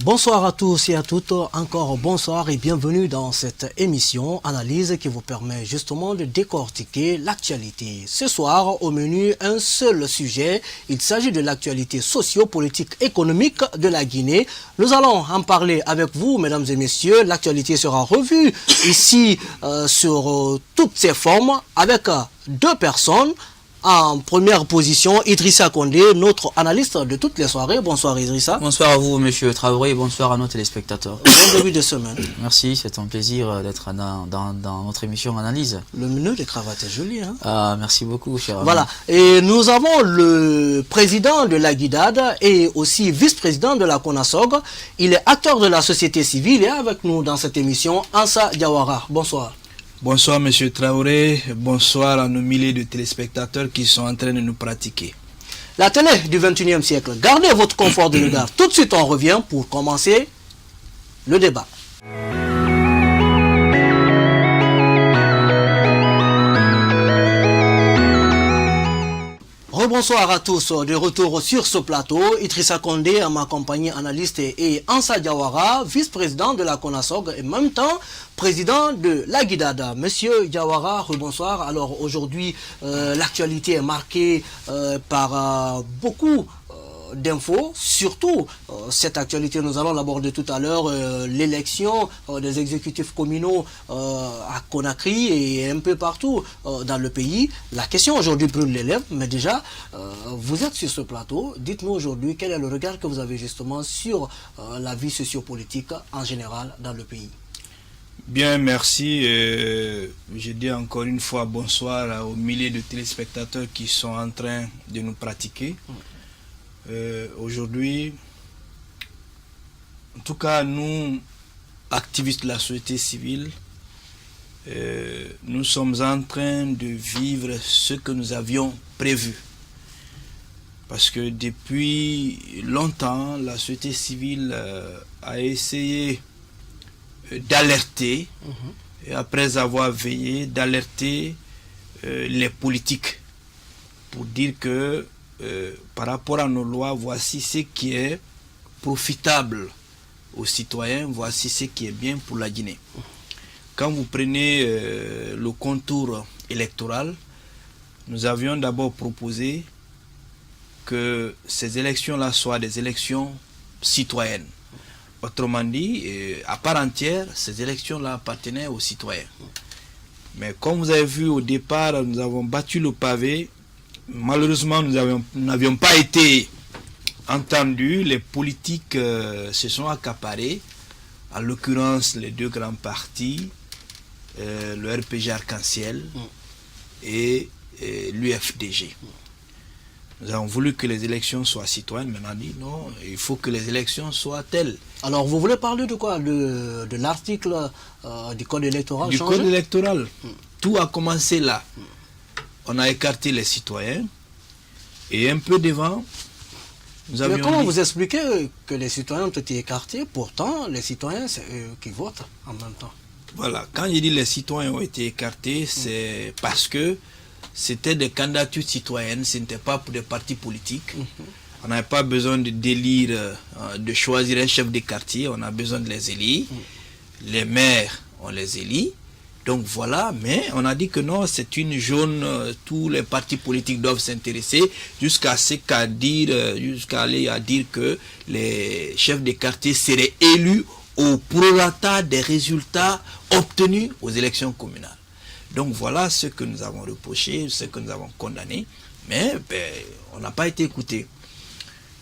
Bonsoir à tous et à toutes, encore bonsoir et bienvenue dans cette émission Analyse qui vous permet justement de décortiquer l'actualité. Ce soir, au menu, un seul sujet, il s'agit de l'actualité socio-politique économique de la Guinée. Nous allons en parler avec vous, mesdames et messieurs. L'actualité sera revue ici sur toutes ses formes avec deux personnes. En première position, Idrissa Condé, notre analyste de toutes les soirées. Bonsoir Idrissa. Bonsoir à vous, monsieur Traoré, et bonsoir à nos téléspectateurs. Bon début de semaine. Merci, c'est un plaisir d'être dans notre émission Analyse. Le nœud de cravate est joli, hein? Ah, merci beaucoup, cher ami. Voilà, et nous avons le président de la Guidad et aussi vice-président de la CONASOG. Il est acteur de la société civile et est avec nous dans cette émission, Ansa Diawara. Bonsoir. Bonsoir M. Traoré, bonsoir à nos milliers de téléspectateurs qui sont en train de nous pratiquer. La télé du 21e siècle, gardez votre confort de regard. Tout de suite on revient pour commencer le débat. Bonsoir à tous, de retour sur ce plateau. Idrissa Condé, à ma compagnie analyste, et Ansa Diawara, vice-président de la CONASOG et en même temps président de la Guidada. Monsieur Diawara, rebonsoir. Alors aujourd'hui, l'actualité est marquée par beaucoup d'infos, surtout cette actualité, nous allons l'aborder tout à l'heure, l'élection des exécutifs communaux à Conakry et un peu partout dans le pays. La question aujourd'hui brûle les lèvres, mais déjà, vous êtes sur ce plateau. Dites-nous aujourd'hui quel est le regard que vous avez justement sur la vie sociopolitique en général dans le pays. Bien, merci. Je dis encore une fois bonsoir aux milliers de téléspectateurs qui sont en train de nous pratiquer. Aujourd'hui, en tout cas nous, activistes de la société civile, nous sommes en train de vivre ce que nous avions prévu. Parce que depuis longtemps, la société civile a essayé d'alerter, et après avoir veillé, d'alerter les politiques pour dire que par rapport à nos lois, voici ce qui est profitable aux citoyens, voici ce qui est bien pour la Guinée. Quand vous prenez le contour électoral, nous avions d'abord proposé que ces élections-là soient des élections citoyennes. Autrement dit, à part entière, ces élections-là appartenaient aux citoyens. Mais comme vous avez vu au départ, nous avons battu le pavé. Malheureusement, nous n'avions pas été entendus. Les politiques se sont accaparés, en l'occurrence les deux grands partis, le RPG Arc-en-Ciel et l'UFDG. Nous avons voulu que les élections soient citoyennes, mais on a dit non, il faut que les élections soient telles. Alors vous voulez parler de quoi? De l'article du code électoral du changé? Code électoral. Tout a commencé là. On a écarté les citoyens et un peu devant, nous avions. Mais comment vous expliquez que les citoyens ont été écartés? Pourtant, les citoyens, c'est eux qui votent en même temps. Voilà, quand je dis les citoyens ont été écartés, c'est parce que c'était des candidatures citoyennes, ce n'était pas pour des partis politiques. On n'avait pas besoin d'élire, de choisir un chef de quartier, on a besoin de les élire. Les maires, on les élit. Donc voilà, mais on a dit que non, c'est une jaune, tous les partis politiques doivent s'intéresser jusqu'à aller à dire que les chefs de quartier seraient élus au prorata des résultats obtenus aux élections communales. Donc voilà ce que nous avons reproché, ce que nous avons condamné, mais on n'a pas été écouté.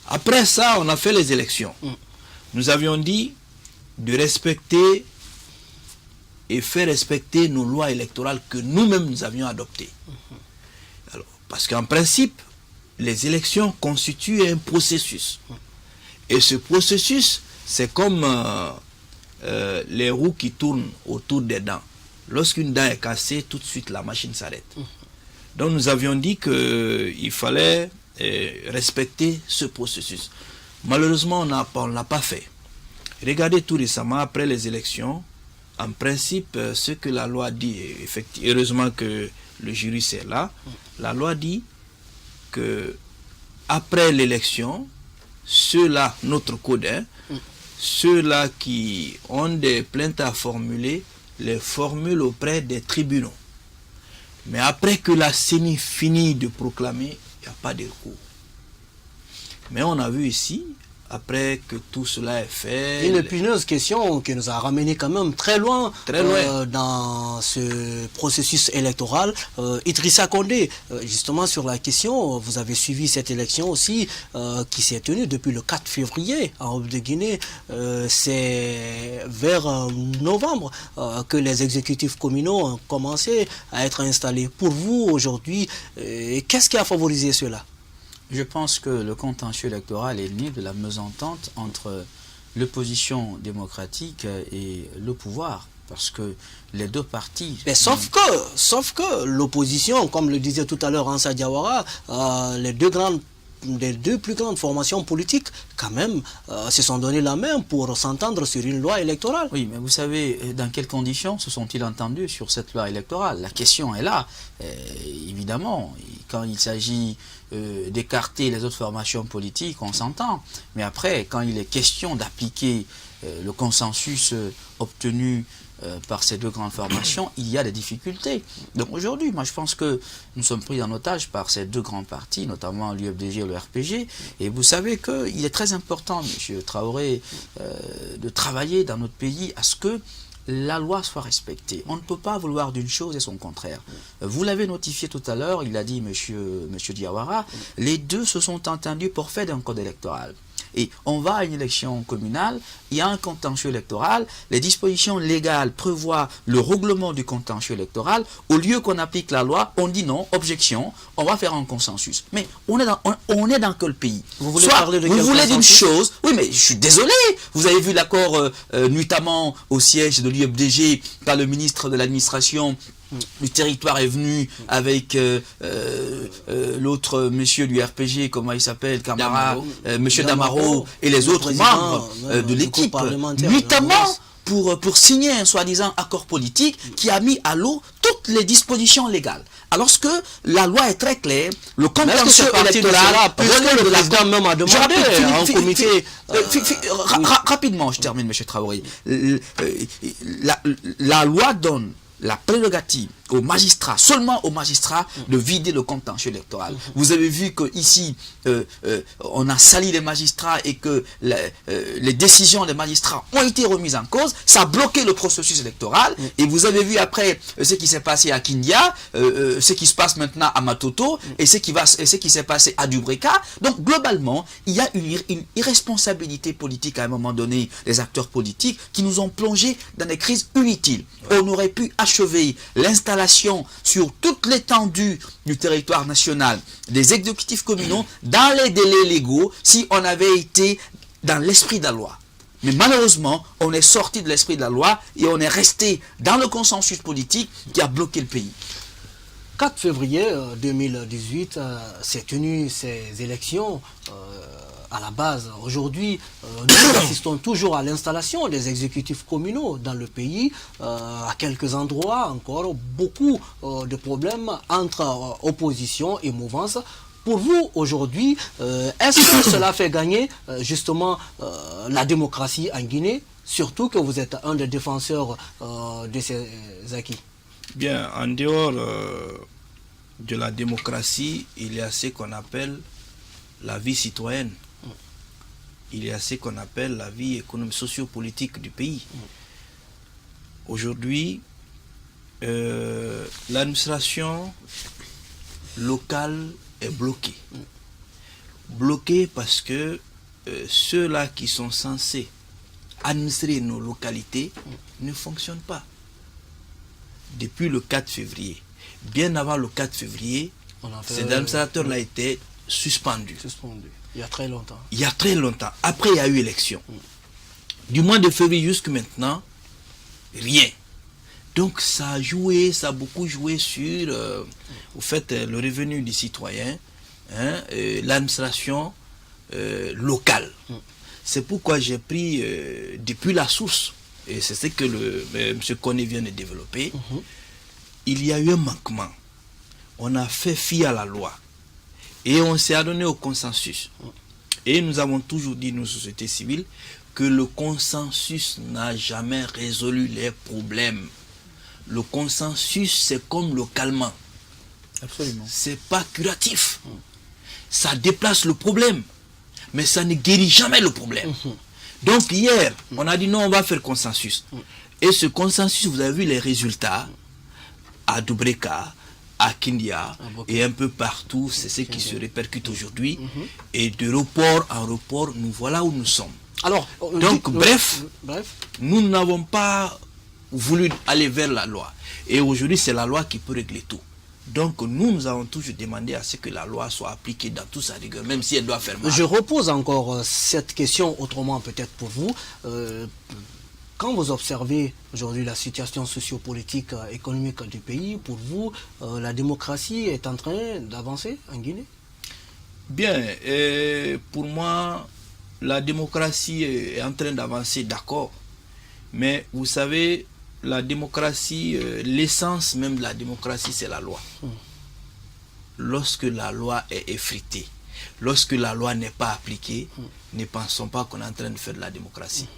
Après ça, on a fait les élections. Nous avions dit de respecter et faire respecter nos lois électorales que nous-mêmes nous avions adoptées. Alors, parce qu'en principe, les élections constituent un processus. Et ce processus, c'est comme les roues qui tournent autour des dents. Lorsqu'une dent est cassée, tout de suite la machine s'arrête. Donc nous avions dit qu'il fallait respecter ce processus. Malheureusement, on ne l'a pas fait. Regardez tout récemment, après les élections, en principe, ce que la loi dit, effectivement, heureusement que le juriste est là, la loi dit que après l'élection, ceux-là, notre code, ceux-là qui ont des plaintes à formuler les formulent auprès des tribunaux. Mais après que la CENI finit de proclamer, il n'y a pas de recours. Mais on a vu ici, après que tout cela est fait... Une épineuse question qui nous a ramené quand même très loin, dans ce processus électoral. Idrissa Condé, justement sur la question, vous avez suivi cette élection aussi qui s'est tenue depuis le 4 février en République de Guinée. C'est vers novembre que les exécutifs communaux ont commencé à être installés. Pour vous aujourd'hui, qu'est-ce qui a favorisé cela? Je pense que le contentieux électoral est né de la mésentente entre l'opposition démocratique et le pouvoir, parce que les deux partis... Mais sauf que l'opposition, comme le disait tout à l'heure Ansa Diawara, les deux plus grandes formations politiques, quand même, se sont donné la main pour s'entendre sur une loi électorale. Oui, mais vous savez, dans quelles conditions se sont-ils entendus sur cette loi électorale? La question est là. Évidemment, quand il s'agit d'écarter les autres formations politiques, on s'entend. Mais après, quand il est question d'appliquer le consensus obtenu par ces deux grandes formations, il y a des difficultés. Donc aujourd'hui, moi je pense que nous sommes pris en otage par ces deux grands partis, notamment l'UFDG et le RPG. Et vous savez qu'il est très important, M. Traoré, de travailler dans notre pays à ce que la loi soit respectée. On ne peut pas vouloir d'une chose et son contraire. Vous l'avez notifié tout à l'heure, il a dit M. Diawara, les deux se sont entendus pour faire d'un code électoral. Et on va à une élection communale, il y a un contentieux électoral, les dispositions légales prévoient le règlement du contentieux électoral, au lieu qu'on applique la loi, on dit non, objection, on va faire un consensus. Mais on est dans quel pays? Vous voulez parler de quel vous voulez d'une consensus? chose, oui mais je suis désolé, vous avez vu l'accord notamment au siège de l'UFDG, quand le ministre de l'administration du territoire est venu avec l'autre monsieur du RPG, comment il s'appelle, Camara, monsieur Damaro et les autres membres de l'équipe, notamment pour signer un soi-disant accord politique qui a mis à l'eau toutes les dispositions légales. Alors que la loi est très claire, le contentieux électoral, le président même a demandé un comité... Rapidement, je termine, M. Traoré. La loi donne la prérogative aux magistrats, seulement aux magistrats, de vider le contentieux électoral. Vous avez vu qu'ici, on a sali les magistrats et que les décisions des magistrats ont été remises en cause. Ça a bloqué le processus électoral. Et vous avez vu après ce qui s'est passé à Kindia, ce qui se passe maintenant à Matoto et ce qui s'est passé à Dubreka. Donc globalement, il y a une irresponsabilité politique à un moment donné des acteurs politiques qui nous ont plongés dans des crises inutiles. On aurait pu achever l'installation sur toute l'étendue du territoire national des exécutifs communaux dans les délais légaux si on avait été dans l'esprit de la loi. Mais malheureusement, on est sorti de l'esprit de la loi et on est resté dans le consensus politique qui a bloqué le pays. 4 février 2018, s'est tenu ces élections à la base. Aujourd'hui, nous assistons toujours à l'installation des exécutifs communaux dans le pays. À quelques endroits, encore beaucoup de problèmes entre opposition et mouvance. Pour vous, aujourd'hui, est-ce que cela fait gagner justement la démocratie en Guinée, surtout que vous êtes un des défenseurs de ces acquis? Bien, en dehors de la démocratie, il y a ce qu'on appelle la vie citoyenne. Il y a ce qu'on appelle la vie économique, sociopolitique du pays. Aujourd'hui, l'administration locale est bloquée. Bloquée parce que ceux-là qui sont censés administrer nos localités ne fonctionnent pas. Depuis le 4 février. Bien avant le 4 février, cet administrateur-là été suspendu. Il y a très longtemps. Il y a très longtemps. Après, il y a eu élection. Du mois de février jusqu'à maintenant, rien. Donc, ça a beaucoup joué sur au fait, le revenu du citoyen, l'administration locale. C'est pourquoi j'ai pris depuis la source, et c'est ce que M. Koné vient de développer, il y a eu un manquement. On a fait fi à la loi. Et on s'est adonné au consensus. Et nous avons toujours dit, nos sociétés civiles, que le consensus n'a jamais résolu les problèmes. Le consensus, c'est comme le calmant. Absolument. C'est pas curatif. Ça déplace le problème, mais ça ne guérit jamais le problème. Donc hier, on a dit non, on va faire consensus. Et ce consensus, vous avez vu les résultats à Dubreka, à Kindia et un peu partout, c'est ce qui se répercute aujourd'hui. Et de report en report, nous voilà où nous sommes. Alors, donc, bref, nous n'avons pas voulu aller vers la loi. Et aujourd'hui, c'est la loi qui peut régler tout. Donc, nous avons toujours demandé à ce que la loi soit appliquée dans toute sa rigueur, même si elle doit faire mal. Je repose encore cette question autrement peut-être pour vous. Quand vous observez aujourd'hui la situation sociopolitique, économique du pays, pour vous, la démocratie est en train d'avancer en Guinée? Bien, pour moi, la démocratie est en train d'avancer, d'accord. Mais vous savez, la démocratie, l'essence même de la démocratie, c'est la loi. Lorsque la loi est effritée, lorsque la loi n'est pas appliquée, ne pensons pas qu'on est en train de faire de la démocratie.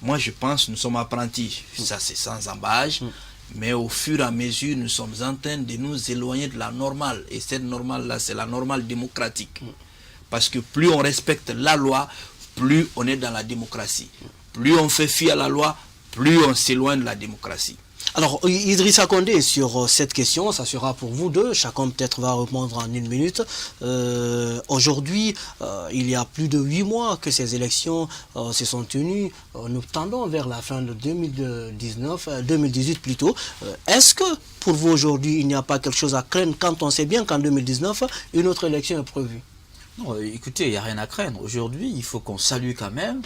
Moi, je pense que nous sommes apprentis, ça c'est sans embâche, mais au fur et à mesure, nous sommes en train de nous éloigner de la normale. Et cette normale-là, c'est la normale démocratique. Parce que plus on respecte la loi, plus on est dans la démocratie. Plus on fait fi à la loi, plus on s'éloigne de la démocratie. Alors, Idrissa Condé, sur cette question, ça sera pour vous deux, chacun peut-être va répondre en une minute. Aujourd'hui, il y a plus de 8 mois que ces élections se sont tenues. Nous tendons vers la fin de 2018 plutôt. Est-ce que, pour vous aujourd'hui, il n'y a pas quelque chose à craindre quand on sait bien qu'en 2019, une autre élection est prévue? Non, écoutez, il n'y a rien à craindre. Aujourd'hui, il faut qu'on salue quand même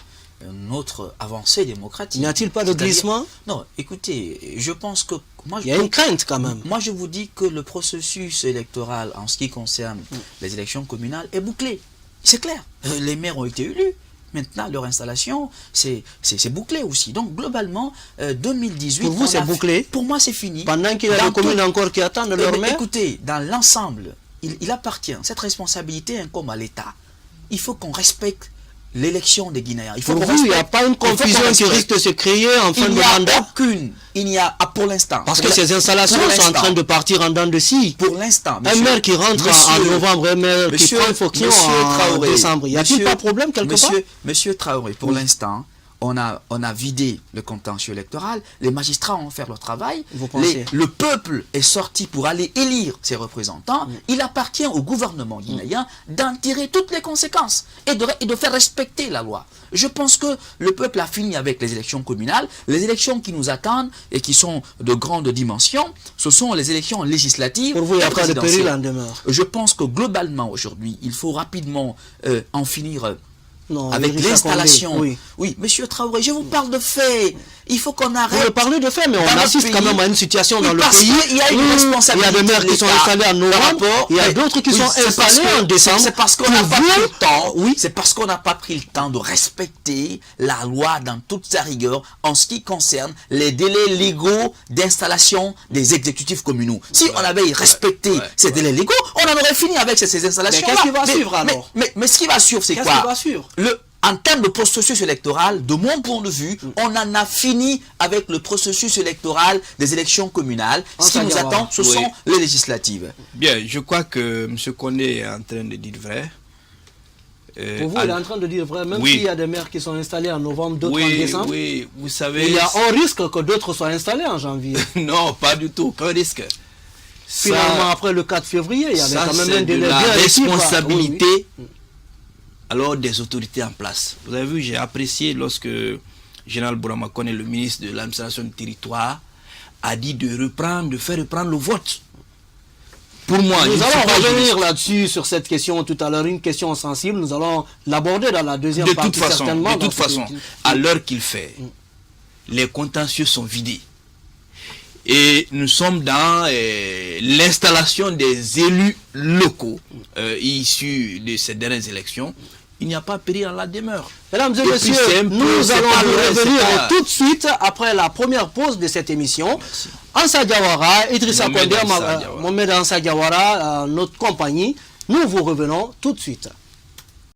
notre avancée démocratique. N'y a-t-il pas de glissement? Non, écoutez, je pense que... Il y a une crainte quand même. Moi, je vous dis que le processus électoral en ce qui concerne les élections communales est bouclé. C'est clair. Les maires ont été élus. Maintenant, leur installation, c'est bouclé aussi. Donc, globalement, 2018... Pour vous, c'est bouclé? Pour moi, c'est fini. Pendant qu'il y a des communes encore qui attendent leur maire? Écoutez, dans l'ensemble, il appartient, cette responsabilité incombe à l'État. Il faut qu'on respecte l'élection des Guinéens. Pour vous, il n'y a pas une confusion qui risque de se créer en fin de mandat? Il n'y a pour l'instant. Parce que ces installations sont en train de partir en dents de scie. Pour l'instant. Un maire qui rentre en novembre, un maire qui prend une fonction en décembre. Il n'y a-t-il pas de problème quelque part? Monsieur Traoré, pour l'instant, on a vidé le contentieux électoral, les magistrats ont fait leur travail, le peuple est sorti pour aller élire ses représentants, il appartient au gouvernement guinéen d'en tirer toutes les conséquences et de faire respecter la loi. Je pense que le peuple a fini avec les élections communales, les élections qui nous attendent et qui sont de grande dimension, ce sont les élections législatives. Pour vous, il n'y a pas de péril en demeure? Je pense que globalement aujourd'hui, il faut rapidement en finir... Non, avec l'installation. Oui, monsieur Traoré, je vous parle de faits. Il faut qu'on arrête. Vous parlez de faits, mais on assiste quand même à une situation dans le pays. Il y a une responsabilité. Il y a des maires qui sont installés en novembre, il y a d'autres qui sont installés en décembre. C'est parce qu'on n'a pas pris le temps. Oui, c'est parce qu'on n'a pas pris le temps de respecter la loi dans toute sa rigueur en ce qui concerne les délais légaux d'installation des exécutifs communaux. Si on avait respecté ces délais légaux, on en aurait fini avec ces installations. Mais qu'est-ce qui va suivre alors? Mais ce qui va suivre, c'est quoi? Qu'est-ce qui va suivre? En termes de processus électoral, de mon point de vue, on en a fini avec le processus électoral des élections communales. Ce qui nous attend, ce sont les législatives. Bien, je crois que M. Condé est en train de dire vrai. Pour vous, il est en train de dire vrai, même s'il y a des maires qui sont installés en novembre, d'autres en décembre. Oui, vous savez... Il y a un risque que d'autres soient installés en janvier. Non, pas du tout, pas de risque. Finalement, après le 4 février, il y avait quand même un délai bien responsabilité alors des autorités en place. Vous avez vu, j'ai apprécié lorsque Général Bourama Koné, le ministre de l'administration du territoire, a dit de faire reprendre le vote. Pour moi, nous allons revenir là-dessus, sur cette question tout à l'heure, une question sensible, nous allons l'aborder dans la deuxième partie certainement. De toute façon, à l'heure qu'il fait, les contentieux sont vidés. Et nous sommes dans l'installation des élus locaux issus de ces dernières élections. Il n'y a pas péril en la demeure. Mesdames et messieurs, nous allons revenir tout de suite après la première pause de cette émission. Ansa Diawara, Idrissa Condé, Mohamed Ansa Diawara, notre compagnie, nous vous revenons tout de suite.